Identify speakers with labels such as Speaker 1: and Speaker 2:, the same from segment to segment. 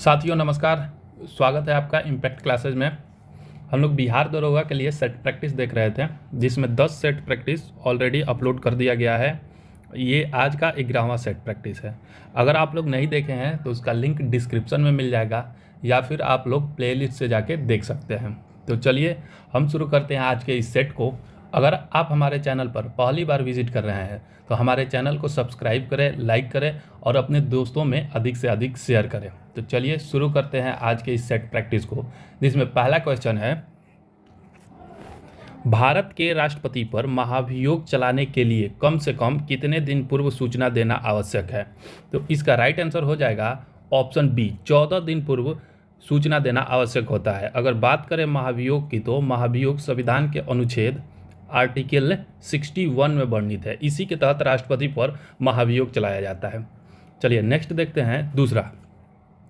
Speaker 1: साथियों नमस्कार। स्वागत है आपका इम्पैक्ट क्लासेज में। हम लोग बिहार दरोगा के लिए सेट प्रैक्टिस देख रहे थे, जिसमें 10 सेट प्रैक्टिस ऑलरेडी अपलोड कर दिया गया है। ये आज का 11वां सेट प्रैक्टिस है। अगर आप लोग नहीं देखे हैं तो उसका लिंक डिस्क्रिप्शन में मिल जाएगा, या फिर आप लोग प्लेलिस्ट से जाके देख सकते हैं। तो चलिए हम शुरू करते हैं आज के इस सेट को। अगर आप हमारे चैनल पर पहली बार विजिट कर रहे हैं तो हमारे चैनल को सब्सक्राइब करें, लाइक करें और अपने दोस्तों में अधिक से अधिक शेयर करें। तो चलिए शुरू करते हैं आज के इस सेट प्रैक्टिस को, जिसमें पहला क्वेश्चन है, भारत के राष्ट्रपति पर महाभियोग चलाने के लिए कम से कम कितने दिन पूर्व सूचना देना आवश्यक है? तो इसका राइट आंसर हो जाएगा ऑप्शन बी, 14 दिन पूर्व सूचना देना आवश्यक होता है। अगर बात करें महाभियोग की, तो महाभियोग संविधान के अनुच्छेद आर्टिकल 61 में वर्णित है। इसी के तहत राष्ट्रपति पर महाभियोग चलाया जाता है। चलिए नेक्स्ट देखते हैं।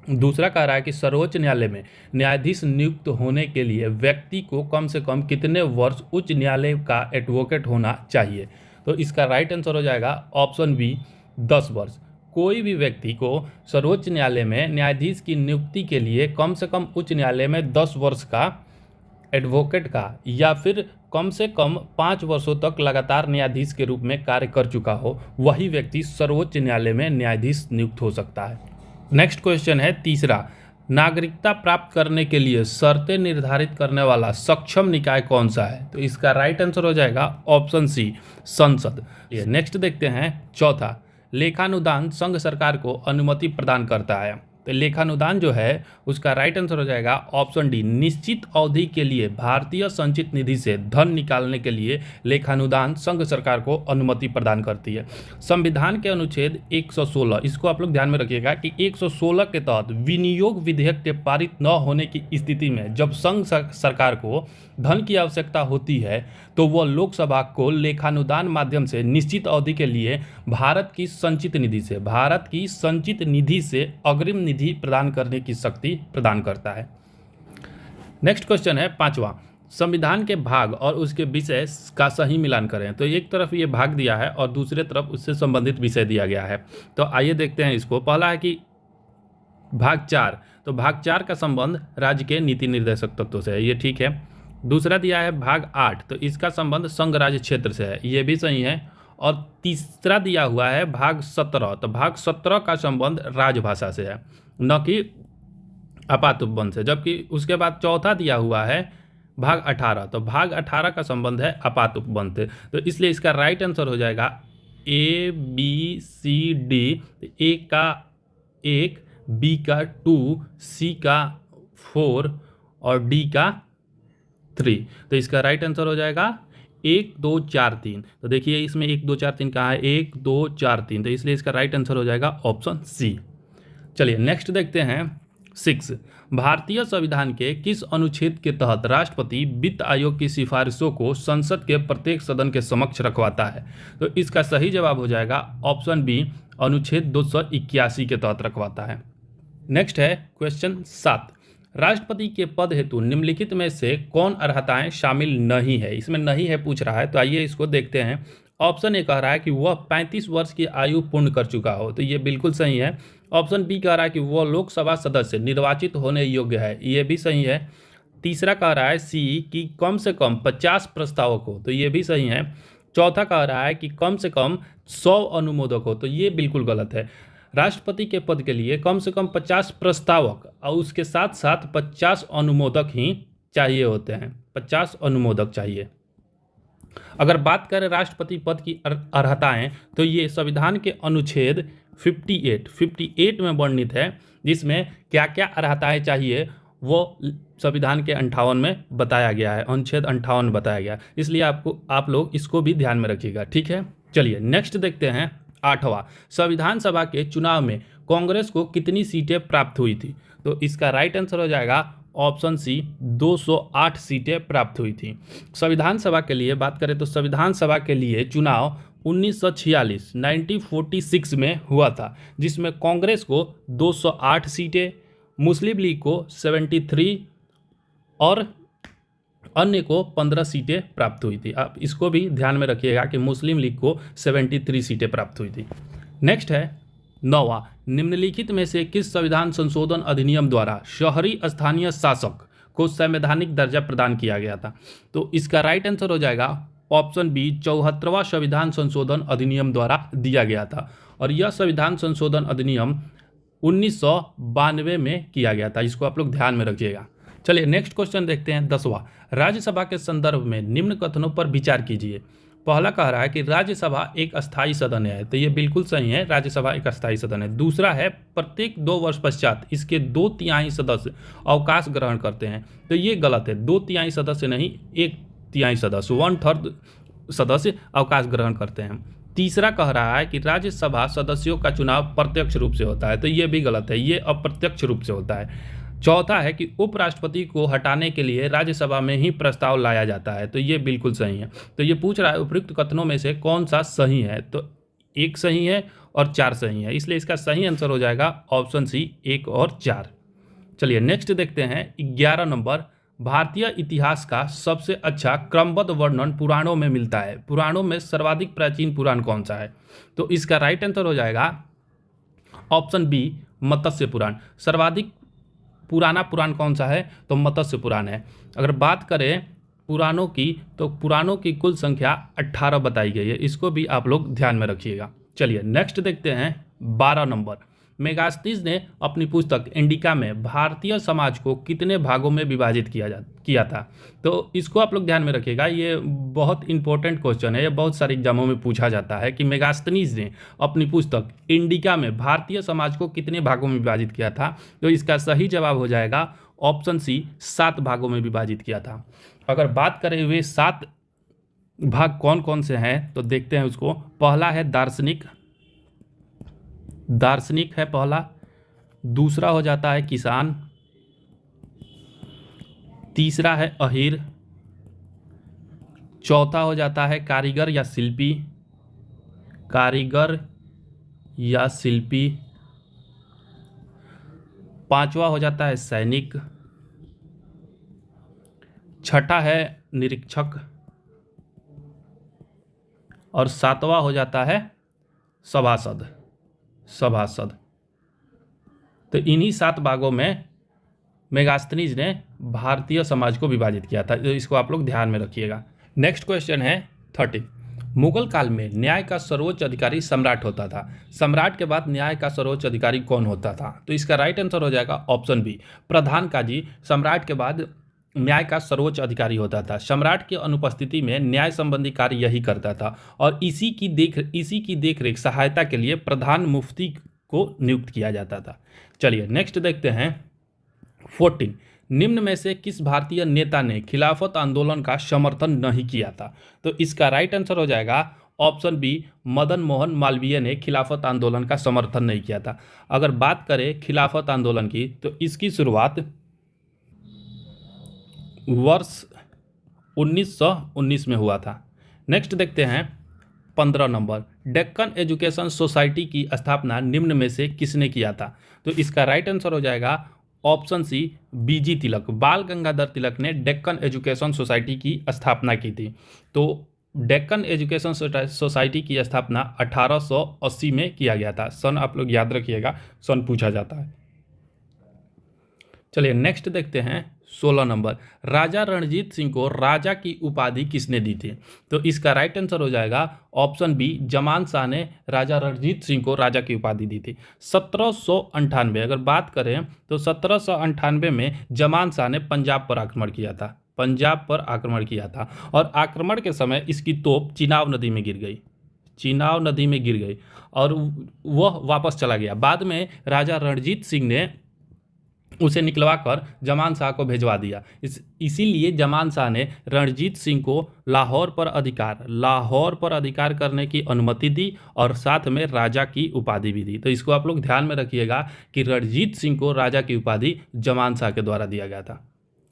Speaker 1: दूसरा कह रहा है कि सर्वोच्च न्यायालय में न्यायाधीश नियुक्त होने के लिए व्यक्ति को कम से कम कितने वर्ष उच्च न्यायालय का एडवोकेट होना चाहिए? तो इसका राइट आंसर हो जाएगा ऑप्शन बी, 10 वर्ष। कोई भी व्यक्ति को सर्वोच्च न्यायालय में न्यायाधीश की नियुक्ति के लिए कम से कम उच्च न्यायालय में 10 वर्ष का एडवोकेट का, या फिर कम से कम 5 वर्षों तक लगातार न्यायाधीश के रूप में कार्य कर चुका हो, वही व्यक्ति सर्वोच्च न्यायालय में न्यायाधीश नियुक्त हो सकता है। नेक्स्ट क्वेश्चन है तीसरा, नागरिकता प्राप्त करने के लिए शर्तें निर्धारित करने वाला सक्षम निकाय कौन सा है? तो इसका राइट आंसर हो जाएगा ऑप्शन सी, संसद। ये नेक्स्ट देखते हैं चौथा, लेखानुदान संघ सरकार को अनुमति प्रदान करता है। तो लेखानुदान जो है उसका राइट आंसर हो जाएगा ऑप्शन डी, निश्चित अवधि के लिए भारतीय संचित निधि से धन निकालने के लिए लेखानुदान संघ सरकार को अनुमति प्रदान करती है। संविधान के अनुच्छेद 116, इसको आप लोग ध्यान में रखिएगा कि 116 के तहत विनियोग विधेयक के पारित न होने की स्थिति में जब संघ सरकार को धन की आवश्यकता होती है तो वह लोकसभा को लेखानुदान माध्यम से निश्चित अवधि के लिए भारत की संचित निधि से अग्रिम निधि प्रदान करने की शक्ति प्रदान करता है। नेक्स्ट क्वेश्चन है पांचवा, संविधान के भाग और उसके विषय का सही मिलान करें। तो एक तरफ ये भाग दिया है और दूसरे तरफ उससे संबंधित विषय दिया गया है। तो आइए देखते हैं इसको। पहला है कि भाग 4, तो भाग 4 का संबंध राज्य के नीति निर्देशक तत्वों से है, ये ठीक है। दूसरा दिया है भाग 8, तो इसका संबंध संघ राज्य क्षेत्र से है, ये भी सही है। और तीसरा दिया हुआ है भाग 17, तो भाग 17 का संबंध राजभाषा से है, न कि आपात उपबंध से। जबकि उसके बाद चौथा दिया हुआ है भाग 18, तो भाग 18 का संबंध है आपात उपबंध से। तो इसलिए इसका राइट आंसर हो जाएगा ए बी सी डी, ए का 1, बी का 2, सी का 4 और डी का 3। तो इसका राइट आंसर हो जाएगा 1 2 4 3। तो देखिए इसमें 1 2 4 3 कहाँ है? 1 2 4 3। तो इसलिए इसका राइट आंसर हो जाएगा ऑप्शन सी। चलिए नेक्स्ट देखते हैं 6, भारतीय संविधान के किस अनुच्छेद के तहत राष्ट्रपति वित्त आयोग की सिफारिशों को संसद के प्रत्येक सदन के समक्ष रखवाता है? तो इसका सही जवाब हो जाएगा ऑप्शन बी, अनुच्छेद 281 के तहत रखवाता है। नेक्स्ट है क्वेश्चन 7, राष्ट्रपति के पद हेतु निम्नलिखित में से कौन अर्हताएं शामिल नहीं है? इसमें नहीं है पूछ रहा है, तो आइए इसको देखते हैं। ऑप्शन ए कह रहा है कि वह 35 वर्ष की आयु पूर्ण कर चुका हो, तो ये बिल्कुल सही है। ऑप्शन बी कह रहा है कि वह लोकसभा सदस्य निर्वाचित होने योग्य है, ये भी सही है। तीसरा कह रहा है सी कि कम से कम 50 प्रस्तावक हो, तो ये भी सही है। चौथा कह रहा है कि कम से कम 100 अनुमोदक हो, तो ये बिल्कुल गलत है। राष्ट्रपति के पद के लिए कम से कम 50 प्रस्तावक और उसके साथ साथ 50 अनुमोदक ही चाहिए होते हैं, 50 अनुमोदक चाहिए। अगर बात करें राष्ट्रपति पद की अर्हताएं, तो ये संविधान के अनुच्छेद 58 में वर्णित है, जिसमें क्या क्या अर्हताएं चाहिए वो संविधान के 58 में बताया गया है, अनुच्छेद 58 में बताया गया। इसलिए आप लोग इसको भी ध्यान में रखिएगा, ठीक है। चलिए नेक्स्ट देखते हैं 8वां, संविधान सभा के चुनाव में कांग्रेस को कितनी सीटें प्राप्त हुई थी? तो इसका राइट आंसर हो जाएगा ऑप्शन सी, 208 सीटें प्राप्त हुई थी। संविधान सभा के लिए बात करें तो संविधान सभा के लिए चुनाव 1946 में हुआ था, जिसमें कांग्रेस को 208 सीटें, मुस्लिम लीग को 73 और अन्य को 15 सीटें प्राप्त हुई थी। आप इसको भी ध्यान में रखिएगा कि मुस्लिम लीग को 73 सीटें प्राप्त हुई थी। नेक्स्ट है 9वां, निम्नलिखित में से किस संविधान संशोधन अधिनियम द्वारा शहरी स्थानीय शासक को संवैधानिक दर्जा प्रदान किया गया था? तो इसका राइट आंसर हो जाएगा ऑप्शन बी, 74वां संविधान संशोधन अधिनियम द्वारा दिया गया था। और यह संविधान संशोधन अधिनियम 1992 में किया गया था। इसको आप लोग ध्यान में रखिएगा। चलिए नेक्स्ट क्वेश्चन देखते हैं। 10वां, राज्यसभा के संदर्भ में निम्न कथनों पर विचार कीजिए। पहला कह रहा है कि राज्यसभा एक अस्थायी सदन है, तो ये बिल्कुल सही है, राज्यसभा एक अस्थायी सदन है। दूसरा है प्रत्येक 2 वर्ष पश्चात इसके 2/3 सदस्य अवकाश ग्रहण करते हैं, तो ये गलत है। 2/3 सदस्य नहीं, 1/3 सदस्य, 1/3 सदस्य अवकाश ग्रहण करते हैं। तीसरा कह रहा है कि राज्यसभा सदस्यों का चुनाव प्रत्यक्ष रूप से होता है, तो ये भी गलत है, ये अप्रत्यक्ष रूप से होता है। चौथा है कि उपराष्ट्रपति को हटाने के लिए राज्यसभा में ही प्रस्ताव लाया जाता है, तो ये बिल्कुल सही है। तो ये पूछ रहा है उपयुक्त कथनों में से कौन सा सही है, तो 1 सही है और 4 सही है, इसलिए इसका सही आंसर हो जाएगा ऑप्शन सी, 1 और 4। चलिए नेक्स्ट देखते हैं 11 नंबर, भारतीय इतिहास का सबसे अच्छा क्रमबद्ध वर्णन पुराणों में मिलता है। पुराणों में सर्वाधिक प्राचीन पुराण कौन सा है? तो इसका राइट आंसर हो जाएगा ऑप्शन बी, मत्स्य पुराण। सर्वाधिक पुराना पुराण कौन सा है? तो मत्स्य पुराण है। अगर बात करें पुराणों की, तो पुराणों की कुल संख्या 18 बताई गई है, इसको भी आप लोग ध्यान में रखिएगा। चलिए नेक्स्ट देखते हैं 12 नंबर, मेगास्थनीज ने अपनी पुस्तक इंडिका में भारतीय समाज को कितने भागों में विभाजित किया था? तो इसको आप लोग ध्यान में रखिएगा, ये बहुत इंपॉर्टेंट क्वेश्चन है, ये बहुत सारे एग्जामों में पूछा जाता है कि मेगास्थनीज ने अपनी पुस्तक इंडिका में भारतीय समाज को कितने भागों में विभाजित किया था? तो इसका सही जवाब हो जाएगा ऑप्शन सी, 7 भागों में विभाजित किया था। अगर बात करें वे 7 भाग कौन कौन से हैं, तो देखते हैं उसको। पहला है दार्शनिक है पहला। दूसरा हो जाता है किसान। तीसरा है अहीर। चौथा हो जाता है कारीगर या शिल्पी। पांचवा हो जाता है सैनिक। छठा है निरीक्षक और 7वां हो जाता है सभासद। तो इन्हीं 7 भागों में मेगास्थनीज ने भारतीय समाज को विभाजित किया था, तो इसको आप लोग ध्यान में रखिएगा। नेक्स्ट क्वेश्चन है 30, मुगल काल में न्याय का सर्वोच्च अधिकारी सम्राट होता था। सम्राट के बाद न्याय का सर्वोच्च अधिकारी कौन होता था? तो इसका राइट आंसर हो जाएगा ऑप्शन बी, प्रधान काजी सम्राट के बाद न्याय का सर्वोच्च अधिकारी होता था। सम्राट की अनुपस्थिति में न्याय संबंधी कार्य यही करता था और इसी की देखरेख सहायता के लिए प्रधान मुफ्ती को नियुक्त किया जाता था। चलिए नेक्स्ट देखते हैं 14, निम्न में से किस भारतीय नेता ने खिलाफत आंदोलन का समर्थन नहीं किया था? तो इसका राइट आंसर हो जाएगा ऑप्शन बी, मदन मोहन मालवीय ने खिलाफत आंदोलन का समर्थन नहीं किया था। अगर बात करें खिलाफत आंदोलन की, तो इसकी शुरुआत वर्ष 1919 में हुआ था। नेक्स्ट देखते हैं 15 नंबर, डेक्कन एजुकेशन सोसाइटी की स्थापना निम्न में से किसने किया था? तो इसका राइट आंसर हो जाएगा ऑप्शन सी, बीजी तिलक। बाल गंगाधर तिलक ने डेक्कन एजुकेशन सोसाइटी की स्थापना की थी। तो डेक्कन एजुकेशन सोसाइटी की स्थापना 1880 में किया गया था। सन आप लोग याद रखिएगा, सन पूछा जाता है। चलिए नेक्स्ट देखते हैं 16 नंबर, राजा रणजीत सिंह को राजा की उपाधि किसने दी थी? तो इसका राइट आंसर हो जाएगा ऑप्शन बी, जमान शाह ने राजा रणजीत सिंह को राजा की उपाधि दी थी। 1798 अगर बात करें तो 1798 में जमान शाह ने पंजाब पर आक्रमण किया था और आक्रमण के समय इसकी तोप चिनाब नदी में गिर गई और वह वापस चला गया। बाद में राजा रणजीत सिंह ने उसे निकलवाकर जमान शाह को भिजवा दिया। इसीलिए जमान शाह ने रणजीत सिंह को लाहौर पर अधिकार करने की अनुमति दी और साथ में राजा की उपाधि भी दी। तो इसको आप लोग ध्यान में रखिएगा कि रणजीत सिंह को राजा की उपाधि जमान शाह के द्वारा दिया गया था।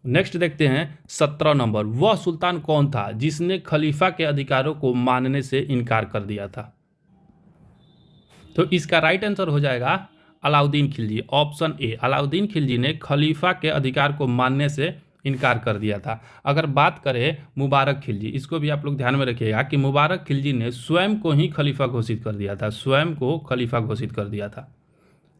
Speaker 1: नेक्स्ट देखते हैं 17 नंबर, वह सुल्तान कौन था जिसने खलीफा के अधिकारों को मानने से इनकार कर दिया था? तो इसका राइट आंसर हो जाएगा अलाउद्दीन खिलजी। ऑप्शन ए, अलाउद्दीन खिलजी ने खलीफा के अधिकार को मानने से इनकार कर दिया था। अगर बात करें मुबारक खिलजी, इसको भी आप लोग ध्यान में रखिएगा कि मुबारक खिलजी ने स्वयं को ही खलीफा घोषित कर दिया था, स्वयं को खलीफा घोषित कर दिया था।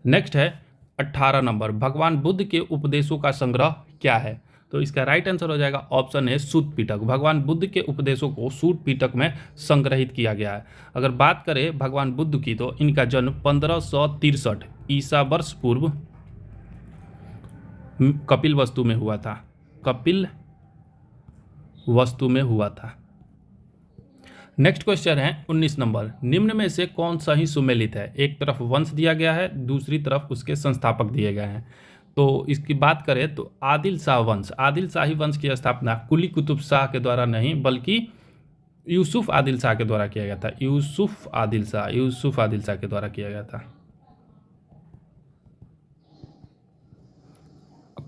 Speaker 1: नेक्स्ट है 18 नंबर, भगवान बुद्ध के उपदेशों का संग्रह क्या है? तो इसका राइट आंसर हो जाएगा ऑप्शन है सूत पिटक। भगवान बुद्ध के उपदेशों को सूत पिटक में संग्रहित किया गया है। अगर बात करें भगवान बुद्ध की, तो इनका जन्म 1563 ईसा वर्ष पूर्व कपिल वस्तु में हुआ था, कपिल वस्तु में हुआ था। नेक्स्ट क्वेश्चन है 19 नंबर, निम्न में से कौन सा ही सुमेलित है? एक तरफ वंश दिया गया है, दूसरी तरफ उसके संस्थापक दिए गए हैं। तो इसकी बात करें तो आदिल शाह वंश, आदिल शाही वंश की स्थापना कुली कुतुब शाह के द्वारा नहीं बल्कि यूसुफ आदिल शाह के द्वारा किया गया था। यूसुफ आदिल शाह के द्वारा किया गया था।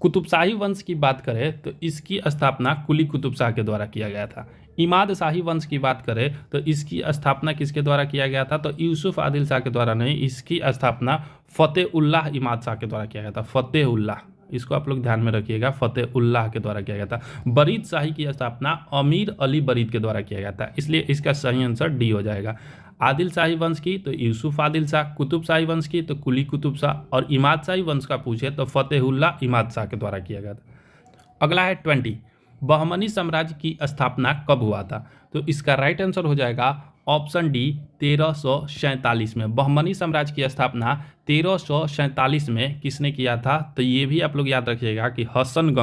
Speaker 1: कुतुबशाही वंश की बात करें तो इसकी स्थापना कुली कुतुब शाह के द्वारा किया गया था। इमाद शाही वंश की बात करें तो इसकी स्थापना किसके द्वारा किया गया था? तो यूसुफ आदिल शाह के द्वारा नहीं, इसकी स्थापना फतेह उल्लाह इमाद शाह के द्वारा किया गया था। फतेह उल्लाह, इसको आप लोग ध्यान में रखिएगा, फतेह उल्लाह के द्वारा किया गया था। बरीद शाही की स्थापना अमीर अली बरीद के द्वारा किया गया था, इसलिए इसका सही आंसर डी हो जाएगा। आदिल शाही वंश की तो यूसुफ आदिल शाह, कुतुब शाही वंश की तो कुली कुतुब शाह, और इमाद शाही वंश का पूछे तो फतेहुल्लाह इमाद शाह के द्वारा किया गया था। अगला है 20, बहमनी साम्राज्य की स्थापना कब हुआ था? तो इसका राइट आंसर हो जाएगा ऑप्शन डी 1347 में। बहमनी साम्राज्य की स्थापना 1347 में किसने किया था? तो ये भी आप लोग याद रखिएगा कि हसन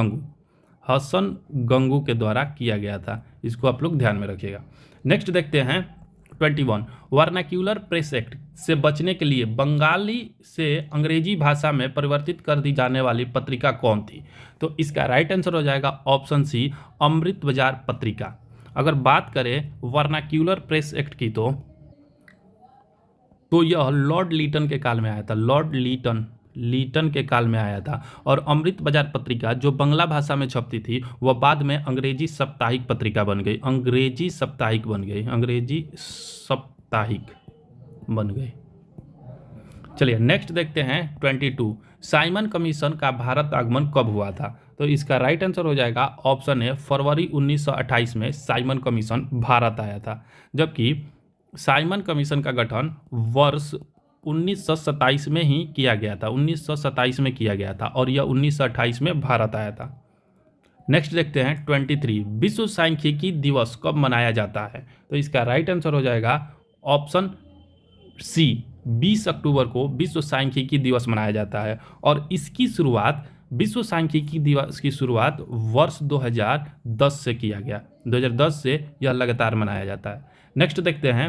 Speaker 1: गंगू के द्वारा किया गया था, इसको आप लोग ध्यान में रखिएगा। नेक्स्ट देखते हैं 21, वर्नाक्यूलर प्रेस एक्ट से बचने के लिए बंगाली से अंग्रेजी भाषा में परिवर्तित कर दी जाने वाली पत्रिका कौन थी? तो इसका राइट आंसर हो जाएगा ऑप्शन सी अमृत बाजार पत्रिका। अगर बात करें वर्नाक्यूलर प्रेस एक्ट की तो यह लॉर्ड लीटन के काल में आया था, लॉर्ड लीटन के काल में आया था। और अमृत बाजार पत्रिका जो बांग्ला भाषा में छपती थी वह बाद में अंग्रेजी साप्ताहिक पत्रिका बन गई, अंग्रेजी साप्ताहिक बन गई। चलिए नेक्स्ट देखते हैं 22, साइमन कमीशन का भारत आगमन कब हुआ था? तो इसका राइट आंसर हो जाएगा ऑप्शन है फरवरी 1928 में साइमन कमीशन भारत आया था, जबकि साइमन कमीशन का गठन वर्ष 1927 में ही किया गया था, 1927 में किया गया था, और यह 1928 में भारत आया था। नेक्स्ट देखते हैं 23, विश्व सांख्यिकी दिवस कब मनाया जाता है? तो इसका राइट आंसर हो जाएगा ऑप्शन सी 20 अक्टूबर को विश्व सांख्यिकी दिवस मनाया जाता है, और इसकी शुरुआत विश्व सांख्यिकी दिवस की शुरुआत वर्ष 2010 से किया गया, 2010 से यह लगातार मनाया जाता है। नेक्स्ट देखते हैं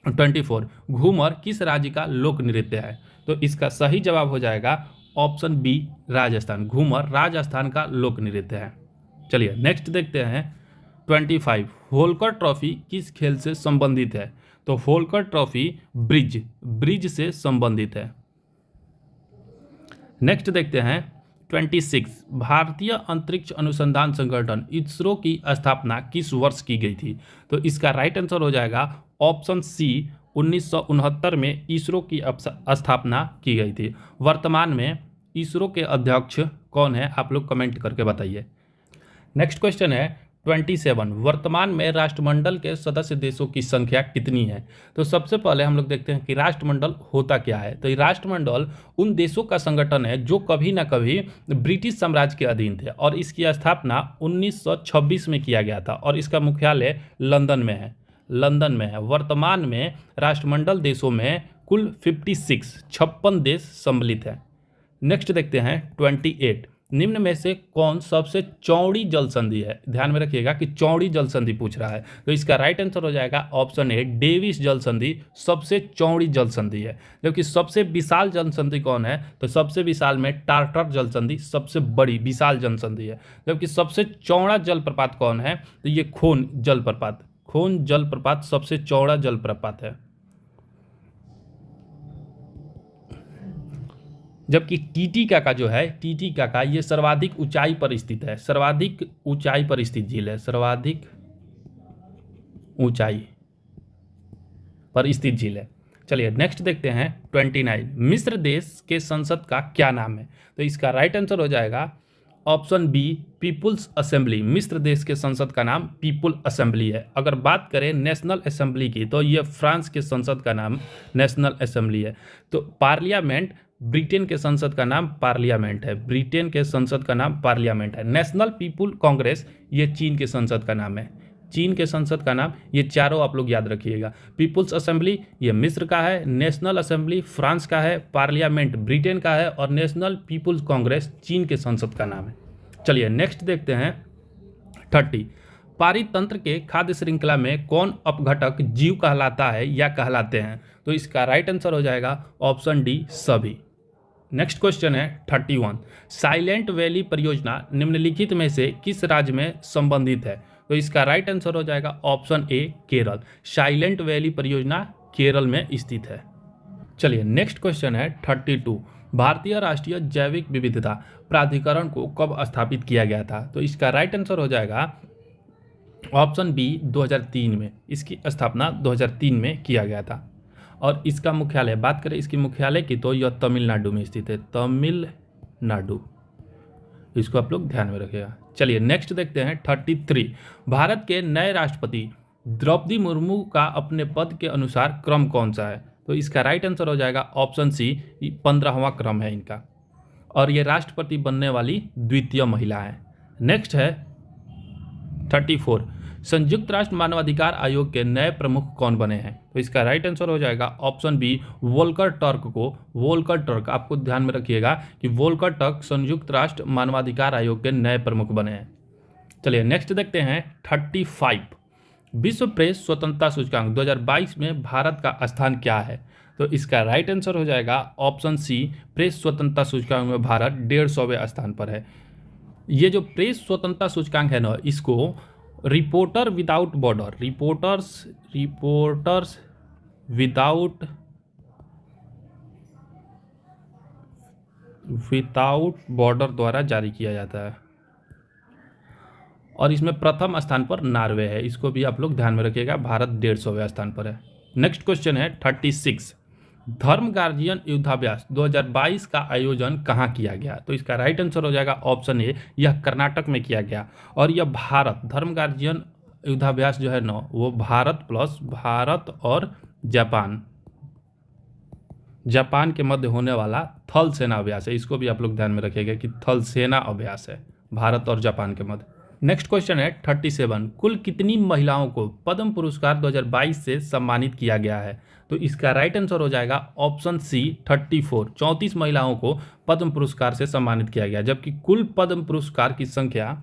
Speaker 1: 24, घूमर किस राज्य का लोक नृत्य है? तो इसका सही जवाब हो जाएगा ऑप्शन बी राजस्थान, घूमर राजस्थान का लोक नृत्य है। चलिए नेक्स्ट देखते हैं 25, होलकर ट्रॉफी किस खेल से संबंधित है? तो होलकर ट्रॉफी ब्रिज से संबंधित है। नेक्स्ट देखते हैं 26, भारतीय अंतरिक्ष अनुसंधान संगठन इसरो की स्थापना किस वर्ष की गई थी? तो इसका राइट आंसर हो जाएगा ऑप्शन सी 1969 में इसरो की स्थापना की गई थी। वर्तमान में इसरो के अध्यक्ष कौन है? आप लोग कमेंट करके बताइए। नेक्स्ट क्वेश्चन है 27, वर्तमान में राष्ट्रमंडल के सदस्य देशों की संख्या कितनी है? तो सबसे पहले हम लोग देखते हैं कि राष्ट्रमंडल होता क्या है। तो ये राष्ट्रमंडल उन देशों का संगठन है जो कभी ना कभी ब्रिटिश साम्राज्य के अधीन थे, और इसकी स्थापना 1926 में किया गया था, और इसका मुख्यालय लंदन में है। वर्तमान में राष्ट्रमंडल देशों में कुल 56 देश सम्मिलित है। नेक्स्ट देखते हैं 28, निम्न में से कौन सबसे चौड़ी जल संधि है? ध्यान में रखिएगा कि चौड़ी जल संधि पूछ रहा है, तो इसका राइट आंसर हो जाएगा ऑप्शन ए डेविस जल संधि सबसे चौड़ी जल संधि है। जबकि सबसे विशाल जल संधि कौन है? तो सबसे विशाल में टार्टर जल संधि सबसे बड़ी विशाल जल संधि है। जबकि सबसे चौड़ा जलप्रपात कौन है? तो ये खोन जलप्रपात सबसे चौड़ा जलप्रपात है। जबकि टीटीकाका जो है, टीटीकाका ये सर्वाधिक ऊंचाई पर स्थित है, सर्वाधिक ऊंचाई पर स्थित झील है, सर्वाधिक ऊंचाई पर स्थित झील है। चलिए नेक्स्ट देखते हैं 29, मिस्र देश के संसद का क्या नाम है? तो इसका राइट आंसर हो जाएगा ऑप्शन बी पीपुल्स असेंबली, मिस्र देश के संसद का नाम पीपुल असेंबली है। अगर बात करें नेशनल असेंबली की तो ये फ्रांस के संसद का नाम नेशनल असेंबली है। तो पार्लियामेंट, ब्रिटेन के संसद का नाम पार्लियामेंट है, ब्रिटेन के संसद का नाम पार्लियामेंट है। नेशनल पीपुल कांग्रेस ये चीन के संसद का नाम है, चीन के संसद का नाम। ये चारों आप लोग याद रखिएगा। पीपुल्स असेंबली ये मिस्र का है, नेशनल असेंबली फ्रांस का है, पार्लियामेंट ब्रिटेन का है और नेशनल पीपुल्स कांग्रेस चीन के संसद का नाम है। चलिए नेक्स्ट देखते हैं 30। पारितंत्र के खाद्य श्रृंखला में कौन अपघटक जीव कहलाता है या कहलाते हैं? तो इसका राइट आंसर हो जाएगा ऑप्शन डी सभी। नेक्स्ट क्वेश्चन है 31। साइलेंट वैली परियोजना निम्नलिखित में से किस राज्य में संबंधित है? तो इसका राइट आंसर हो जाएगा option A Kerala. Silent valley परियोजना केरल में स्थित है। चलिए नेक्स्ट क्वेश्चन है 32। भारतीय राष्ट्रीय जैविक विविधता प्राधिकरण को कब स्थापित किया गया था? तो इसका राइट आंसर हो जाएगा ऑप्शन बी 2003 में। इसकी स्थापना 2003 में किया गया था। और इसका मुख्यालय, बात करें इसकी मुख्यालय की तो यह तमिलनाडु में स्थित है, तमिलनाडु। इसको आप लोग ध्यान में रखिएगा। चलिए नेक्स्ट देखते हैं 33। भारत के नए राष्ट्रपति द्रौपदी मुर्मू का अपने पद के अनुसार क्रम कौन सा है? तो इसका राइट आंसर हो जाएगा ऑप्शन सी 15वां क्रम है इनका, और ये राष्ट्रपति बनने वाली द्वितीय महिला है। नेक्स्ट है 34। संयुक्त राष्ट्र मानवाधिकार आयोग के नए प्रमुख कौन बने हैं? तो इसका राइट आंसर हो जाएगा ऑप्शन बी वोल्कर टर्क को। वोल्कर टर्क, आपको ध्यान में रखिएगा कि वोल्कर टर्क संयुक्त राष्ट्र मानवाधिकार आयोग के नए प्रमुख बने हैं। चलिए नेक्स्ट देखते हैं 35। विश्व प्रेस स्वतंत्रता सूचकांक 2022 में भारत का स्थान क्या है? तो इसका राइट आंसर हो जाएगा ऑप्शन सी प्रेस स्वतंत्रता सूचकांक में भारत 150वें स्थान पर है। ये जो प्रेस स्वतंत्रता सूचकांक है ना, इसको reporter without border, reporters without border द्वारा जारी किया जाता है और इसमें प्रथम स्थान पर नॉर्वे है। इसको भी आप लोग ध्यान में रखिएगा, भारत 150वें स्थान पर है। नेक्स्ट क्वेश्चन है 36। धर्म गार्जियन युद्धाभ्यास 2022 का आयोजन कहाँ किया गया? तो इसका राइट आंसर हो जाएगा ऑप्शन ए, यह कर्नाटक में किया गया। और यह भारत धर्म गार्जियन युद्धाभ्यास जो है ना, वो भारत और जापान के मध्य होने वाला थल सेना अभ्यास है। इसको भी आप लोग ध्यान में रखिएगा कि थल सेना अभ्यास है भारत और जापान के मध्य। नेक्स्ट क्वेश्चन है 37। कुल कितनी महिलाओं को पद्म पुरस्कार 2022 से सम्मानित किया गया है? तो इसका राइट आंसर हो जाएगा ऑप्शन सी 34। 34 महिलाओं को पद्म पुरस्कार से सम्मानित किया गया, जबकि कुल पद्म पुरस्कार की संख्या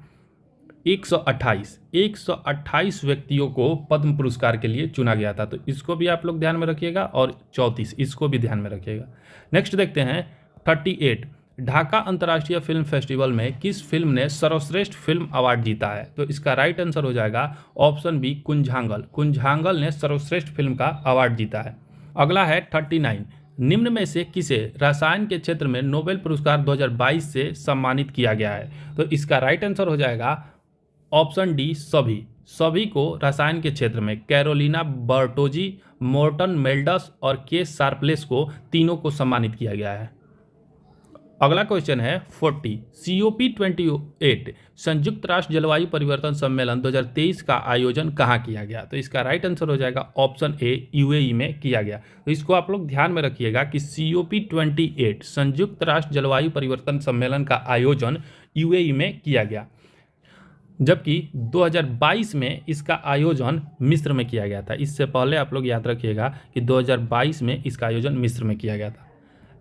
Speaker 1: 128 व्यक्तियों को पद्म पुरस्कार के लिए चुना गया था। तो इसको भी आप लोग ध्यान में रखिएगा, और 34 इसको भी ध्यान में रखिएगा। नेक्स्ट देखते हैं 38। ढाका अंतर्राष्ट्रीय फिल्म फेस्टिवल में किस फिल्म ने सर्वश्रेष्ठ फिल्म अवार्ड जीता है? तो इसका राइट आंसर हो जाएगा ऑप्शन बी कुंझांगल ने सर्वश्रेष्ठ फिल्म का अवार्ड जीता है। अगला है 39। निम्न में से किसे रसायन के क्षेत्र में नोबेल पुरस्कार 2022 से सम्मानित किया गया है? तो इसका राइट आंसर हो जाएगा ऑप्शन डी सभी को रसायन के क्षेत्र में कैरोलिना बर्टोजी, मोर्टन मेल्डस और के शार्पलेस को तीनों को सम्मानित किया गया है। अगला क्वेश्चन है 40। COP28 संयुक्त राष्ट्र जलवायु परिवर्तन सम्मेलन 2023 का आयोजन कहाँ किया गया? तो इसका राइट आंसर हो जाएगा ऑप्शन ए UAE में किया गया। तो इसको आप लोग ध्यान में रखिएगा कि COP28 संयुक्त राष्ट्र जलवायु परिवर्तन सम्मेलन का आयोजन UAE में किया गया, जबकि 2022 में इसका आयोजन मिस्र में किया गया था। इससे पहले आप लोग याद रखिएगा कि 2022 में इसका आयोजन मिस्र में किया गया था।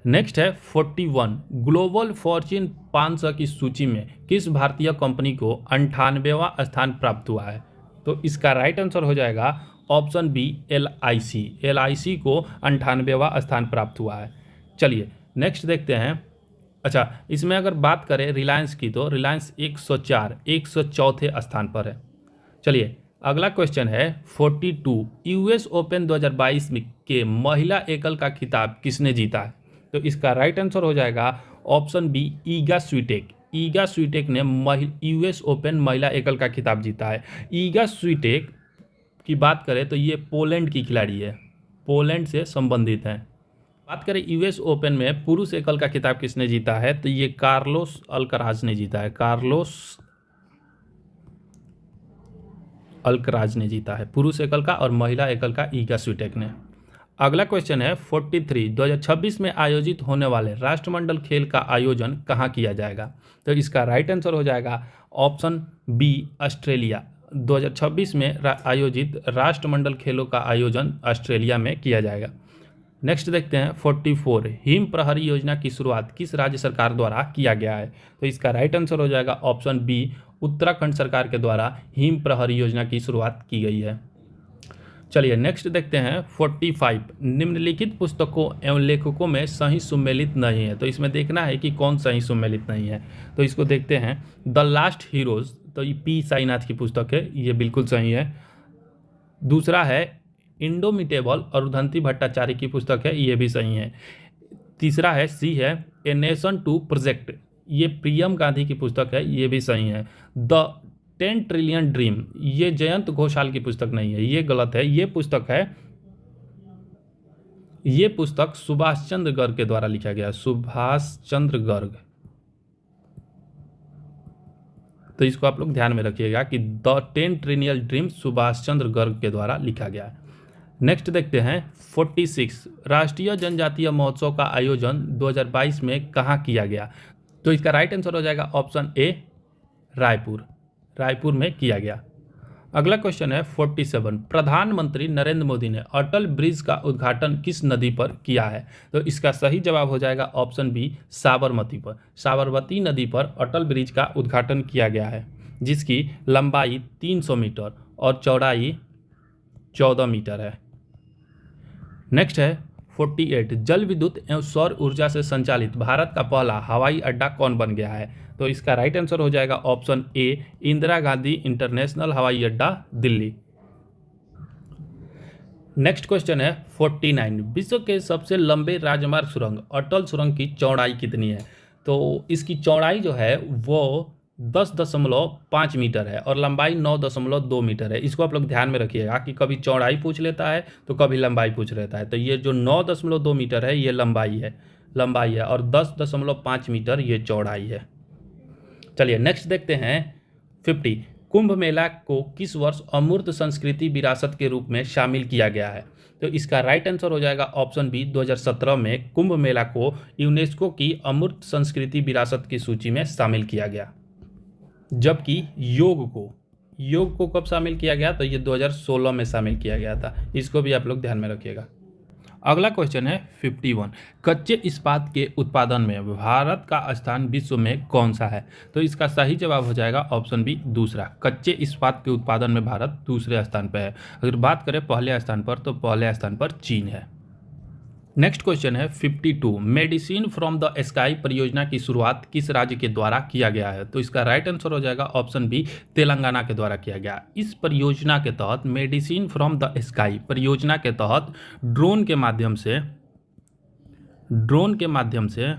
Speaker 1: नेक्स्ट है 41। ग्लोबल फॉर्च्यून 500 की सूची में किस भारतीय कंपनी को 98वां स्थान प्राप्त हुआ है? तो इसका राइट आंसर हो जाएगा ऑप्शन बी LIC को 98वां स्थान प्राप्त हुआ है। चलिए नेक्स्ट देखते हैं। अच्छा, इसमें अगर बात करें रिलायंस की तो रिलायंस 104 स्थान पर है। चलिए अगला क्वेश्चन है 42। US ओपन 2022 के महिला एकल का खिताब किसने जीता है? तो इसका राइट आंसर हो जाएगा ऑप्शन बी ईगा स्वीटेक ने US ओपन महिला एकल का खिताब जीता है। ईगा स्वीटेक की बात करें तो ये पोलैंड की खिलाड़ी है, पोलैंड से संबंधित हैं। बात करें यूएस ओपन में पुरुष एकल का खिताब किसने जीता है, तो ये कार्लोस अल्कराज ने जीता है। कार्लोस अल्कराज ने जीता है पुरुष एकल का, और महिला एकल का ईगा स्विटेक ने। अगला क्वेश्चन है 43, 2026 में आयोजित होने वाले राष्ट्रमंडल खेल का आयोजन कहाँ किया जाएगा, तो इसका राइट आंसर हो जाएगा ऑप्शन बी ऑस्ट्रेलिया। 2026 में आयोजित राष्ट्रमंडल खेलों का आयोजन ऑस्ट्रेलिया में किया जाएगा। नेक्स्ट देखते हैं 44, हिम प्रहरी योजना की शुरुआत किस राज्य सरकार द्वारा किया गया है, तो इसका राइट आंसर हो जाएगा ऑप्शन बी उत्तराखंड सरकार के द्वारा हिम प्रहरी योजना की शुरुआत की गई है। चलिए नेक्स्ट देखते हैं 45, निम्नलिखित पुस्तकों एवं लेखकों में सही सुमेलित नहीं है, तो इसमें देखना है कि कौन सही सुमेलित नहीं है। तो इसको देखते हैं द लास्ट हीरोज, तो ये पी साईनाथ की पुस्तक है, ये बिल्कुल सही है। दूसरा है इंडोमिटेबल और रुधंती भट्टाचार्य की पुस्तक है, ये भी सही है। तीसरा है सी है ए नेशन टू प्रोजेक्ट, ये प्रियम गांधी की पुस्तक है, ये भी सही है। द 10 ट्रिलियन ड्रीम, ये जयंत घोषाल की पुस्तक नहीं है, ये गलत है। ये पुस्तक सुभाष चंद्र गर्ग के द्वारा लिखा गया, सुभाष चंद्र गर्ग। तो इसको आप लोग ध्यान में रखिएगा कि the 10 trillion dream Subhash Chandra Garg के द्वारा लिखा गया है। नेक्स्ट देखते हैं 46, राष्ट्रीय जनजातीय महोत्सव का आयोजन 2022 में कहाँ किया गया, तो इसका राइट आंसर हो जाएगा ऑप्शन ए रायपुर में किया गया। अगला क्वेश्चन है 47, प्रधानमंत्री नरेंद्र मोदी ने अटल ब्रिज का उद्घाटन किस नदी पर किया है, तो इसका सही जवाब हो जाएगा ऑप्शन बी साबरमती पर। साबरमती नदी पर अटल ब्रिज का उद्घाटन किया गया है, जिसकी लंबाई 300 मीटर और चौड़ाई 14 मीटर है। नेक्स्ट है 48, जल विद्युत एवं सौर ऊर्जा से संचालित भारत का पहला हवाई अड्डा कौन बन गया है, तो इसका राइट आंसर हो जाएगा option A Indira Gandhi international हवाई अड्डा दिल्ली। नेक्स्ट क्वेश्चन है 49, विश्व के सबसे लंबे राजमार्ग सुरंग अटल सुरंग की चौड़ाई कितनी है, तो इसकी चौड़ाई जो है वो 10.5 मीटर है और लंबाई 9.2 मीटर है। इसको आप लोग ध्यान में रखिएगा कि कभी चौड़ाई पूछ लेता है तो कभी लंबाई पूछ लेता है। तो ये जो 9.2 मीटर है ये लंबाई है और 10.5 मीटर ये चौड़ाई है। चलिए नेक्स्ट देखते हैं 50, कुंभ मेला को किस वर्ष अमूर्त संस्कृति विरासत के रूप में शामिल किया गया है, तो इसका राइट आंसर हो जाएगा ऑप्शन बी 2017 में कुंभ मेला को यूनेस्को की अमूर्त संस्कृति विरासत की सूची में शामिल किया गया। जबकि योग को कब शामिल किया गया, तो ये 2016 में शामिल किया गया था। इसको भी आप लोग ध्यान में रखिएगा। अगला क्वेश्चन है 51, कच्चे इस्पात के उत्पादन में भारत का स्थान विश्व में कौन सा है, तो इसका सही जवाब हो जाएगा ऑप्शन बी दूसरा। कच्चे इस्पात के उत्पादन में भारत दूसरे स्थान पर है। अगर बात करें पहले स्थान पर, तो पहले स्थान पर चीन है। नेक्स्ट क्वेश्चन है 52, मेडिसिन फ्रॉम द स्काई परियोजना की शुरुआत किस राज्य के द्वारा किया गया है, तो इसका राइट आंसर हो जाएगा ऑप्शन बी तेलंगाना के द्वारा किया गया। इस परियोजना के तहत मेडिसिन फ्रॉम द स्काई परियोजना के तहत ड्रोन के माध्यम से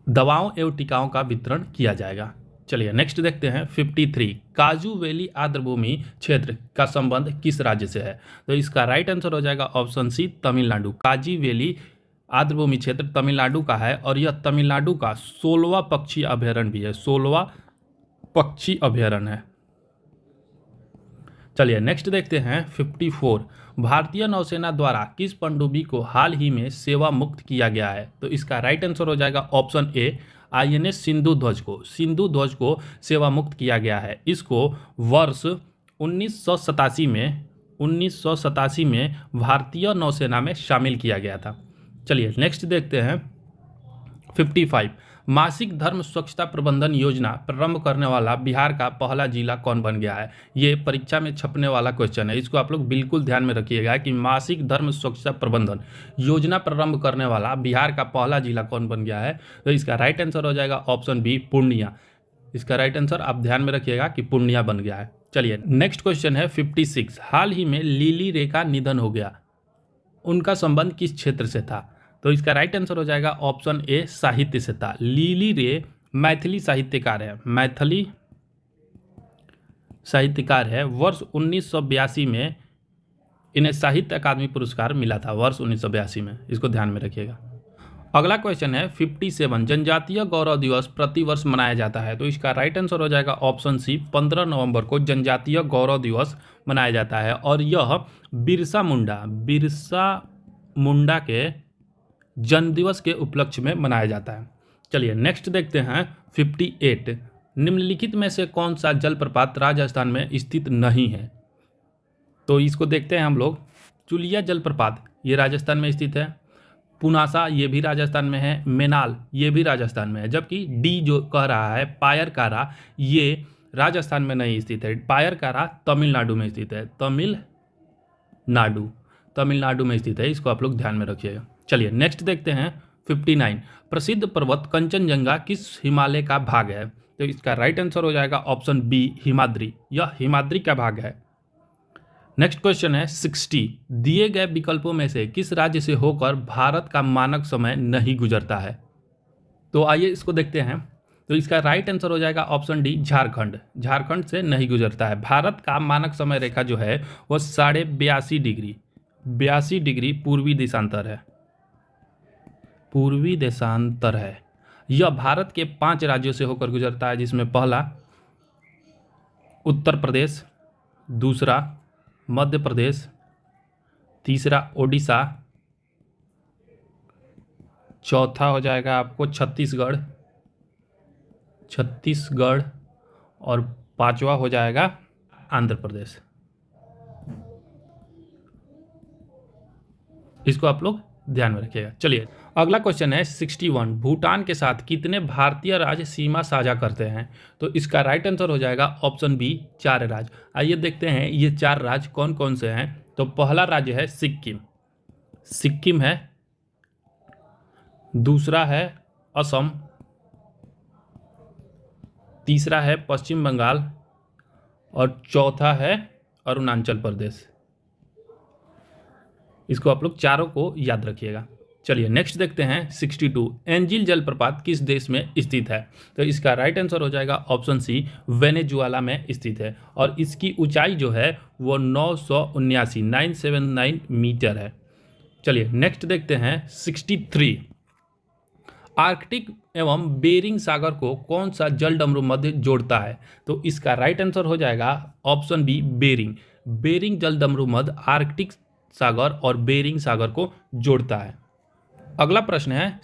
Speaker 1: दवाओं एवं टीकाओं का वितरण किया जाएगा। चलिए नेक्स्ट देखते हैं 53, काजू वैली आर्द्रभूमि क्षेत्र का संबंध किस राज्य से है, तो इसका राइट आंसर हो जाएगा ऑप्शन सी तमिलनाडु। काजू वैली आर्द्रभूमि क्षेत्र तमिलनाडु का है और यह तमिलनाडु का 16वां पक्षी अभ्यारण्य भी है, 16वां पक्षी अभ्यारण्य है। चलिए नेक्स्ट देखते हैं 54, भारतीय नौसेना द्वारा किस पनडुब्बी को हाल ही में सेवा मुक्त किया गया है, तो इसका राइट आंसर हो जाएगा ऑप्शन ए INS सिंधु ध्वज को सेवा मुक्त किया गया है। इसको वर्ष 1987 में भारतीय नौसेना में शामिल किया गया था। चलिए नेक्स्ट देखते हैं 55, मासिक धर्म स्वच्छता प्रबंधन योजना प्रारंभ करने वाला बिहार का पहला जिला कौन बन गया है, ये परीक्षा में छपने वाला क्वेश्चन है। इसको आप लोग बिल्कुल ध्यान में रखिएगा कि मासिक धर्म स्वच्छता प्रबंधन योजना प्रारंभ करने वाला बिहार का पहला जिला कौन बन गया है, तो इसका राइट आंसर हो जाएगा ऑप्शन बी पूर्णिया। इसका राइट आंसर आप ध्यान में रखिएगा कि पूर्णिया बन गया है। चलिए नेक्स्ट क्वेश्चन है 56, हाल ही में लिली रे का निधन हो गया, उनका संबंध किस क्षेत्र से था, तो इसका राइट आंसर हो जाएगा ऑप्शन ए साहित्य से था। लिली रे मैथिली साहित्यकार है। वर्ष 1982 में इन्हें साहित्य अकादमी पुरस्कार मिला था वर्ष 1982 में, इसको ध्यान में रखिएगा। अगला क्वेश्चन है 57, जनजातीय गौरव दिवस प्रतिवर्ष मनाया जाता है। तो इसका राइट आंसर हो जाएगा ऑप्शन सी, 15 नवंबर को जनजातीय गौरव दिवस मनाया जाता है और यह बिरसा मुंडा के जन्मदिवस के उपलक्ष्य में मनाया जाता है। चलिए नेक्स्ट देखते हैं 58, निम्नलिखित में से कौन सा जलप्रपात राजस्थान में स्थित नहीं है। तो इसको देखते हैं हम लोग। चुलिया जलप्रपात ये राजस्थान में स्थित है, पुनासा ये भी राजस्थान में है, मेनाल ये भी राजस्थान में है, जबकि डी जो कह रहा है पायरकारा ये राजस्थान में नहीं स्थित है। पायरकारा तमिलनाडु में स्थित है, तमिलनाडु में स्थित है, इसको आप लोग ध्यान में रखिएगा। चलिए नेक्स्ट देखते हैं 59, प्रसिद्ध पर्वत कंचनजंगा किस हिमालय का भाग है। तो इसका राइट आंसर हो जाएगा ऑप्शन बी, हिमाद्री, यह हिमाद्री का भाग है। नेक्स्ट क्वेश्चन है 60, दिए गए विकल्पों में से किस राज्य से होकर भारत का मानक समय नहीं गुजरता है। तो आइए इसको देखते हैं। तो इसका राइट आंसर हो जाएगा ऑप्शन डी, झारखंड से नहीं गुजरता है। भारत का मानक समय रेखा जो है वो 82.5 डिग्री पूर्वी देशांतर है। यह भारत के 5 राज्यों से होकर गुजरता है, जिसमें पहला उत्तर प्रदेश, दूसरा मध्य प्रदेश, तीसरा ओडिशा, चौथा हो जाएगा आपको छत्तीसगढ़ और पांचवा हो जाएगा आंध्र प्रदेश। इसको आप लोग ध्यान में रखिएगा। चलिए अगला क्वेश्चन है 61, भूटान के साथ कितने भारतीय राज्य सीमा साझा करते हैं। तो इसका राइट आंसर हो जाएगा ऑप्शन बी, 4 राज्य। आइए देखते हैं ये 4 राज्य कौन कौन से हैं। तो पहला राज्य है सिक्किम है, दूसरा है असम, तीसरा है पश्चिम बंगाल और चौथा है अरुणाचल प्रदेश। इसको आप लोग चारों को याद रखिएगा। चलिए नेक्स्ट देखते हैं 62, एंजिल जलप्रपात किस देश में स्थित है। तो इसका राइट आंसर हो जाएगा ऑप्शन सी, वेनेजुएला में स्थित है और इसकी ऊंचाई जो है वो 979 मीटर है। चलिए नेक्स्ट देखते हैं 63, आर्कटिक एवं बेरिंग सागर को कौन सा जलडमरू मध्य जोड़ता है। तो इसका राइट आंसर हो जाएगा ऑप्शन बी, बेरिंग जलडमरू मध्य आर्कटिक सागर और बेरिंग सागर को जोड़ता है। अगला प्रश्न है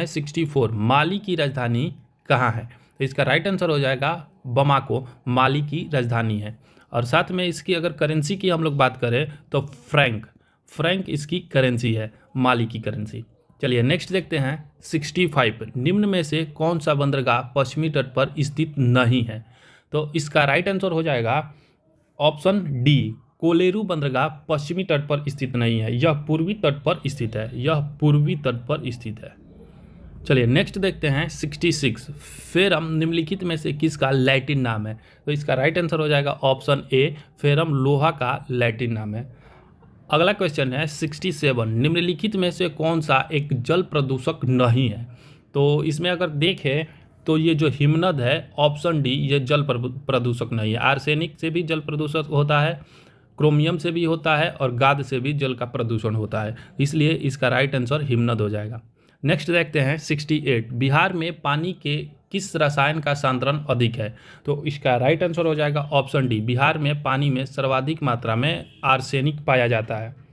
Speaker 1: 64, माली की राजधानी कहाँ है। तो इसका राइट आंसर हो जाएगा बमाको, माली की राजधानी है। और साथ में इसकी अगर करेंसी की हम लोग बात करें तो फ्रैंक इसकी करेंसी है, माली की करेंसी। चलिए नेक्स्ट देखते हैं 65, निम्न में से कौन सा बंदरगाह पश्चिमी तट पर स्थित नहीं है। तो इसका राइट आंसर हो जाएगा ऑप्शन डी, कोलेरू बंदरगाह पश्चिमी तट पर स्थित नहीं है, यह पूर्वी तट पर स्थित है। चलिए नेक्स्ट देखते हैं 66, फेरम निम्नलिखित में से किसका लैटिन नाम है। तो इसका राइट आंसर हो जाएगा ऑप्शन ए, फेरम लोहा का लैटिन नाम है। अगला क्वेश्चन है 67, निम्नलिखित में से कौन सा एक जल प्रदूषक नहीं है। तो इसमें अगर देखें तो ये जो हिमनद है ऑप्शन डी, ये जल प्रदूषक नहीं है। आर्सेनिक से भी जल प्रदूषक होता है, क्रोमियम से भी होता है और गाद से भी जल का प्रदूषण होता है, इसलिए इसका राइट आंसर हिमनद हो जाएगा। नेक्स्ट देखते हैं 68, बिहार में पानी के किस रसायन का सांद्रण अधिक है। तो इसका राइट आंसर हो जाएगा ऑप्शन डी, बिहार में पानी में सर्वाधिक मात्रा में आर्सेनिक पाया जाता है।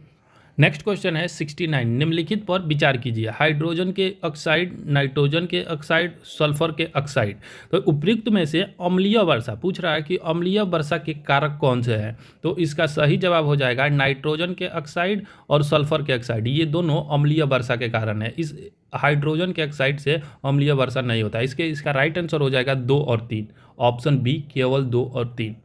Speaker 1: नेक्स्ट क्वेश्चन है 69, निम्नलिखित पर विचार कीजिए, हाइड्रोजन के ऑक्साइड, नाइट्रोजन के ऑक्साइड, सल्फर के ऑक्साइड। तो उपयुक्त में से अम्लीय वर्षा पूछ रहा है कि अम्लीय वर्षा के कारक कौन से हैं। तो इसका सही जवाब हो जाएगा नाइट्रोजन के ऑक्साइड और सल्फर के ऑक्साइड, ये दोनों अम्लीय वर्षा के कारण है। इस हाइड्रोजन के ऑक्साइड से अम्लीय वर्षा नहीं होता। इसका राइट आंसर हो जाएगा 2 और 3, ऑप्शन बी केवल 2 और 3।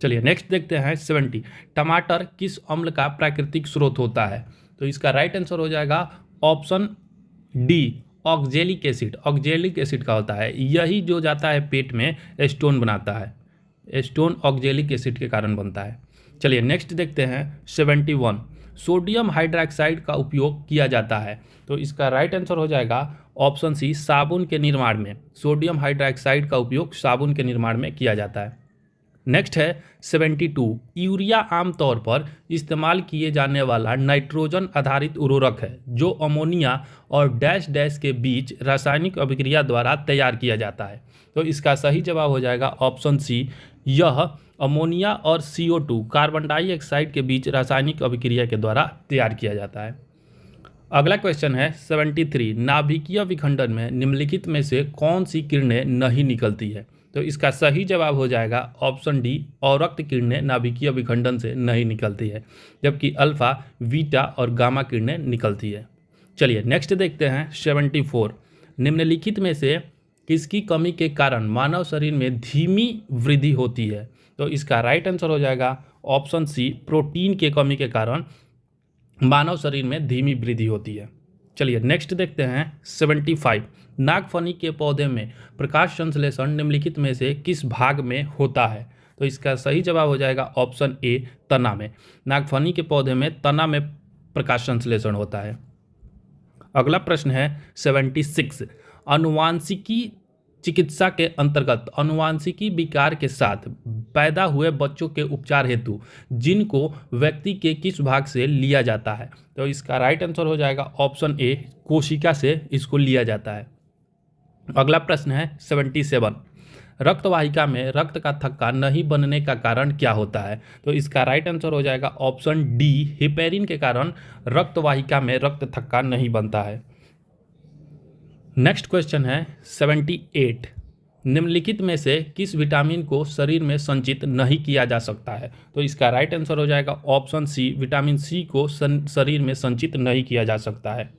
Speaker 1: चलिए नेक्स्ट देखते हैं 70, टमाटर किस अम्ल का प्राकृतिक स्रोत होता है। तो इसका राइट आंसर हो जाएगा ऑप्शन डी, ऑक्जेलिक एसिड का होता है। यही जो जाता है पेट में स्टोन बनाता है, स्टोन ऑक्जेलिक एसिड के कारण बनता है। चलिए नेक्स्ट देखते हैं 71, सोडियम हाइड्रोक्साइड का उपयोग किया जाता है। तो इसका राइट आंसर हो जाएगा ऑप्शन सी, साबुन के निर्माण में सोडियम हाइड्रोक्साइड का उपयोग साबुन के निर्माण में किया जाता है। नेक्स्ट है 72, यूरिया आमतौर पर इस्तेमाल किए जाने वाला नाइट्रोजन आधारित उर्वरक है जो अमोनिया और डैश डैश के बीच रासायनिक अभिक्रिया द्वारा तैयार किया जाता है। तो इसका सही जवाब हो जाएगा ऑप्शन सी, यह अमोनिया और CO2 कार्बन डाइऑक्साइड के बीच रासायनिक अभिक्रिया के द्वारा तैयार किया जाता है। अगला क्वेश्चन है 73, नाभिकीय विखंडन में निम्नलिखित में से कौन सी किरणें नहीं निकलती है? तो इसका सही जवाब हो जाएगा ऑप्शन डी, अवरक्त किरणें नाभिकीय विखंडन से नहीं निकलती है, जबकि अल्फा, बीटा और गामा किरणें निकलती है। चलिए नेक्स्ट देखते हैं 74, निम्नलिखित में से किसकी कमी के कारण मानव शरीर में धीमी वृद्धि होती है? तो इसका राइट आंसर हो जाएगा ऑप्शन सी, प्रोटीन के कमी के कारण मानव शरीर में धीमी वृद्धि होती है। चलिए नेक्स्ट देखते हैं 75, नागफनी के पौधे में प्रकाश संश्लेषण निम्नलिखित में से किस भाग में होता है? तो इसका सही जवाब हो जाएगा ऑप्शन ए, तना में। नागफनी के पौधे में तना में प्रकाश संश्लेषण होता है। अगला प्रश्न है 76, आनुवांशिकी चिकित्सा के अंतर्गत आनुवांशिकी विकार के साथ पैदा हुए बच्चों के उपचार हेतु जीन को व्यक्ति के किस भाग से लिया जाता है? तो इसका राइट आंसर हो जाएगा ऑप्शन ए, कोशिका से इसको लिया जाता है। अगला प्रश्न है 77, रक्तवाहिका में रक्त का थक्का नहीं बनने का कारण क्या होता है? तो इसका राइट आंसर हो जाएगा ऑप्शन डी, हेपेरिन के कारण रक्तवाहिका में रक्त थक्का नहीं बनता है। नेक्स्ट क्वेश्चन है 78, निम्नलिखित में से किस विटामिन को शरीर में संचित नहीं किया जा सकता है? तो इसका राइट आंसर हो जाएगा ऑप्शन सी, विटामिन सी को शरीर में संचित नहीं किया जा सकता है।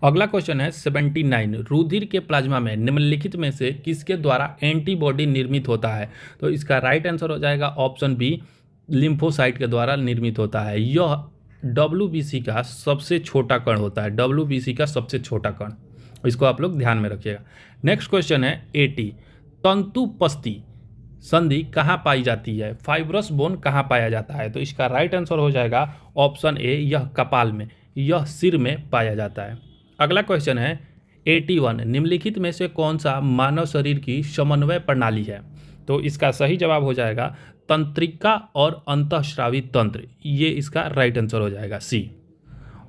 Speaker 1: अगला क्वेश्चन है 79, रुधिर के प्लाज्मा में निम्नलिखित में से किसके द्वारा एंटीबॉडी निर्मित होता है? तो इसका राइट आंसर हो जाएगा ऑप्शन बी, लिम्फोसाइट के द्वारा निर्मित होता है। यह WBC का सबसे छोटा कण होता है, WBC का सबसे छोटा कण, इसको आप लोग ध्यान में रखिएगा। नेक्स्ट क्वेश्चन है 80, तंतुपस्थी संधि कहाँ पाई जाती है? फाइब्रस बोन कहाँ पाया जाता है? तो इसका राइट आंसर हो जाएगा ऑप्शन ए, यह कपाल में, यह सिर में पाया जाता है। अगला क्वेश्चन है 81, निम्नलिखित में से कौन सा मानव शरीर की समन्वय प्रणाली है? तो इसका सही जवाब हो जाएगा तंत्रिका और अंतःस्रावी तंत्र, ये इसका राइट आंसर हो जाएगा सी।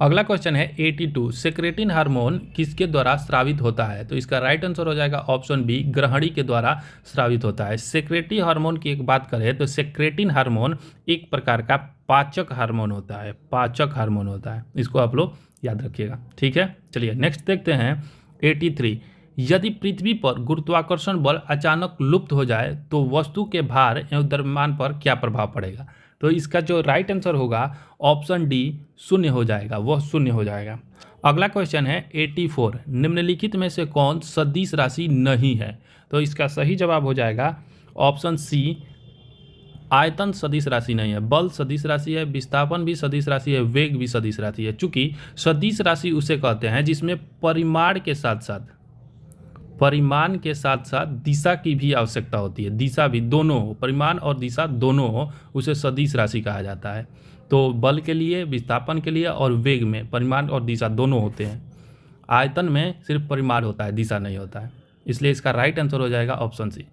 Speaker 1: अगला क्वेश्चन है 82, सेक्रेटिन हार्मोन किसके द्वारा स्रावित होता है? तो इसका राइट आंसर हो जाएगा ऑप्शन बी, ग्रहणी के द्वारा स्रावित होता है। सेक्रेटरी हार्मोन की एक बात करें तो सेक्रेटिन हार्मोन एक प्रकार का पाचक हार्मोन होता है, पाचक हार्मोन होता है, इसको आप लोग याद रखिएगा, ठीक है। चलिए नेक्स्ट देखते हैं 83, यदि पृथ्वी पर गुरुत्वाकर्षण बल अचानक लुप्त हो जाए तो वस्तु के भार एवं द्रव्यमान पर क्या प्रभाव पड़ेगा? तो इसका जो राइट आंसर होगा ऑप्शन डी, शून्य हो जाएगा, वह शून्य हो जाएगा। अगला क्वेश्चन है 84, निम्नलिखित में से कौन सदिश राशि नहीं है? तो इसका सही जवाब हो जाएगा ऑप्शन सी, आयतन सदिश राशि नहीं है, बल सदिश राशि है, विस्थापन भी सदिश राशि है, वेग भी सदिश राशि है। चूंकि सदिश राशि उसे कहते हैं जिसमें परिमाण के साथ साथ दिशा की भी आवश्यकता होती है, दिशा भी दोनों हो, परिमाण और दिशा दोनों हो, उसे सदिश राशि कहा जाता है। तो बल के लिए, विस्थापन के लिए और वेग में परिमाण और दिशा दोनों होते हैं। आयतन में सिर्फ परिमाण होता है, दिशा नहीं होता है, इसलिए इसका राइट आंसर हो जाएगा ऑप्शन सी।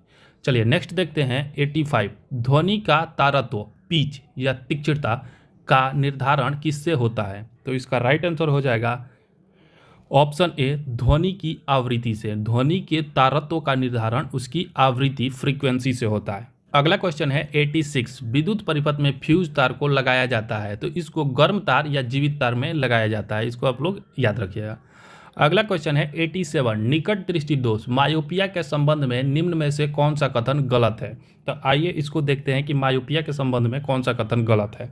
Speaker 1: चलिए नेक्स्ट देखते हैं 85, ध्वनि का तारत्व, पिच या तीक्ष्णता का निर्धारण किससे होता है? तो इसका राइट आंसर हो जाएगा ऑप्शन ए, ध्वनि की आवृत्ति से। ध्वनि के तारत्व का निर्धारण उसकी आवृत्ति, फ्रीक्वेंसी से होता है। अगला क्वेश्चन है 86, विद्युत परिपथ में फ्यूज तार को लगाया जाता है तो इसको गर्म तार या जीवित तार में लगाया जाता है, इसको आप लोग याद रखिएगा। अगला क्वेश्चन है 87, निकट दृष्टि दोष मायोपिया के संबंध में निम्न में से कौन सा कथन गलत है? तो आइए इसको देखते हैं कि मायोपिया के संबंध में कौन सा कथन गलत है।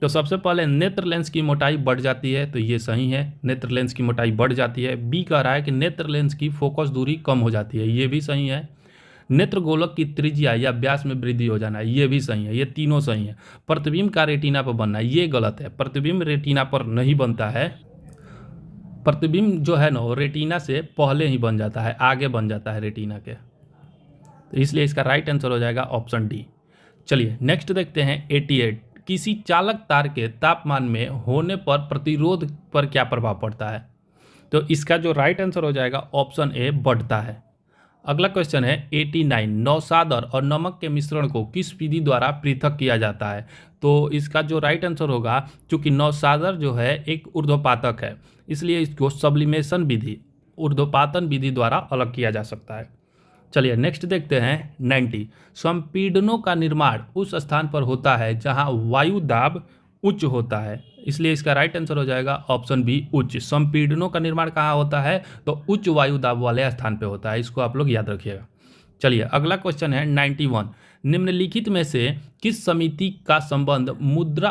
Speaker 1: तो सबसे पहले नेत्र लेंस की मोटाई बढ़ जाती है, तो ये सही है, नेत्र लेंस की मोटाई बढ़ जाती है। बी कह रहा है कि नेत्र लेंस की फोकस दूरी कम हो जाती है, ये भी सही है। नेत्र गोलक की त्रिज्या या व्यास में वृद्धि हो जाना, ये भी सही है, ये तीनों सही है। प्रतिबिंब का रेटिना पर बनना, ये गलत है, प्रतिबिंब रेटिना पर नहीं बनता है, प्रतिबिंब जो है ना वो रेटिना से पहले ही बन जाता है, आगे बन जाता है रेटिना के, तो इसलिए इसका राइट आंसर हो जाएगा ऑप्शन डी। चलिए नेक्स्ट देखते हैं 88, किसी चालक तार के तापमान में होने पर प्रतिरोध पर क्या प्रभाव पड़ता है? तो इसका जो राइट आंसर हो जाएगा ऑप्शन ए, बढ़ता है। अगला क्वेश्चन है 89, नौसादर और नमक के मिश्रण को किस विधि द्वारा पृथक किया जाता है? तो इसका जो राइट आंसर होगा, चूंकि नौसादर जो है एक ऊर्ध्वपातक है, इसलिए इसको सब्लिमेशन विधि, ऊर्ध्वपातन विधि द्वारा अलग किया जा सकता है। चलिए नेक्स्ट देखते हैं 90, संपीड़नों का निर्माण उस स्थान पर होता है जहां वायु दाब उच्च होता है, इसलिए इसका राइट आंसर हो जाएगा ऑप्शन बी, उच्च। संपीड़नों का निर्माण कहाँ होता है? तो उच्च वायु दाब वाले स्थान पे होता है, इसको आप लोग याद रखिएगा। चलिए अगला क्वेश्चन है 91, निम्नलिखित में से किस समिति का संबंध मुद्रा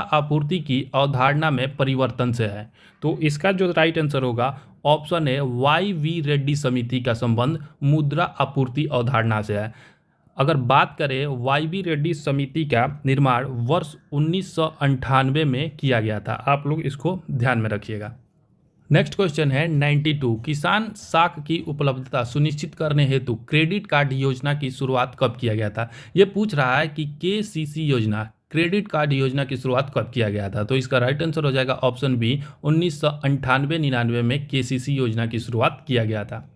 Speaker 1: आपूर्ति की अवधारणा में परिवर्तन से है? तो इसका जो राइट आंसर होगा ऑप्शन है वाई वी रेड्डी समिति का संबंध मुद्रा आपूर्ति अवधारणा से है। अगर बात करें वाई वी रेड्डी समिति का निर्माण वर्ष 1998 में किया गया था, आप लोग इसको ध्यान में रखिएगा। नेक्स्ट क्वेश्चन है 92, किसान साख की उपलब्धता सुनिश्चित करने हेतु क्रेडिट कार्ड योजना की शुरुआत कब किया गया था? ये पूछ रहा है कि केसीसी योजना, क्रेडिट कार्ड योजना की शुरुआत कब किया गया था? तो इसका राइट आंसर हो जाएगा ऑप्शन बी, 1998-99 में केसीसी योजना की शुरुआत किया गया था।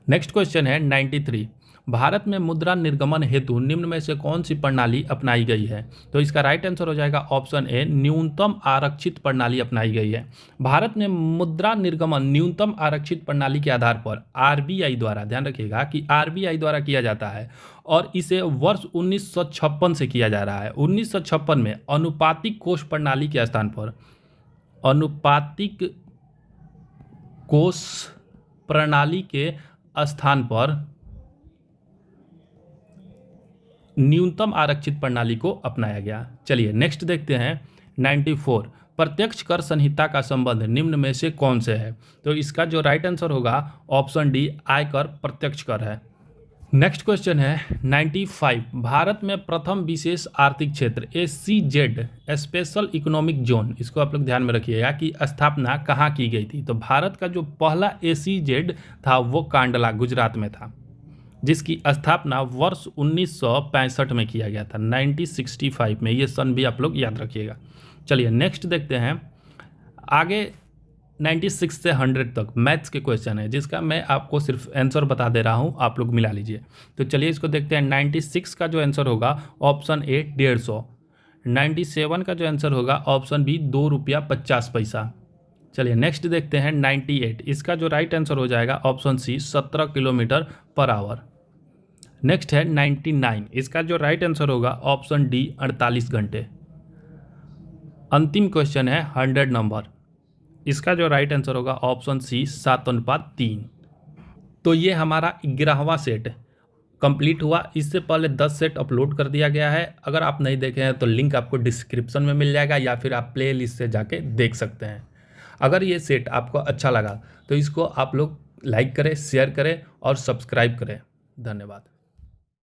Speaker 1: नेक्स्ट क्वेश्चन है 93, भारत में मुद्रा निर्गमन हेतु निम्न में से कौन सी प्रणाली अपनाई गई है? तो इसका राइट आंसर हो जाएगा ऑप्शन ए, न्यूनतम आरक्षित प्रणाली अपनाई गई है। भारत में मुद्रा निर्गमन न्यूनतम आरक्षित प्रणाली के आधार पर आरबीआई द्वारा, ध्यान रखिएगा कि आरबीआई द्वारा किया जाता है और इसे वर्ष 1956 से किया जा रहा है। 1956 में अनुपातिक कोष प्रणाली के स्थान पर अनुपातिक कोष प्रणाली के स्थान पर न्यूनतम आरक्षित प्रणाली को अपनाया गया। चलिए नेक्स्ट देखते हैं 94, प्रत्यक्ष कर संहिता का संबंध निम्न में से कौन से है? तो इसका जो राइट आंसर होगा ऑप्शन डी, आयकर प्रत्यक्ष कर है। नेक्स्ट क्वेश्चन है 95, भारत में प्रथम विशेष आर्थिक क्षेत्र SEZ, स्पेशल इकोनॉमिक जोन, इसको आप लोग ध्यान में रखिएगा कि स्थापना कहाँ की गई थी? तो भारत का जो पहला SEZ था वो कांडला, गुजरात में था, जिसकी स्थापना वर्ष 1965 में किया गया था, 1965 में। ये सन भी आप लोग याद रखिएगा। चलिए नेक्स्ट देखते हैं। आगे 96 से 100 तक मैथ्स के क्वेश्चन है, जिसका मैं आपको सिर्फ आंसर बता दे रहा हूँ, आप लोग मिला लीजिए। तो चलिए इसको देखते हैं। 96 का जो आंसर होगा ऑप्शन ए 150, 97 का जो आंसर होगा ऑप्शन बी 2 रुपया 50 पैसा। चलिए नेक्स्ट देखते हैं 98, इसका जो राइट आंसर हो जाएगा option C 17 kilometre per hour. Next है 99, इसका जो राइट आंसर होगा ऑप्शन डी 48 घंटे। अंतिम क्वेश्चन है 100 नंबर, इसका जो राइट आंसर होगा ऑप्शन सी 7:3। तो ये हमारा 11वां सेट कंप्लीट हुआ। इससे पहले 10 सेट अपलोड कर दिया गया है, अगर आप नहीं देखे हैं तो लिंक आपको डिस्क्रिप्शन में मिल जाएगा या फिर आप प्ले लिस्ट से जाके देख सकते हैं। अगर ये सेट आपको अच्छा लगा तो इसको आप लोग लाइक करें, शेयर करें और सब्सक्राइब करें। धन्यवाद।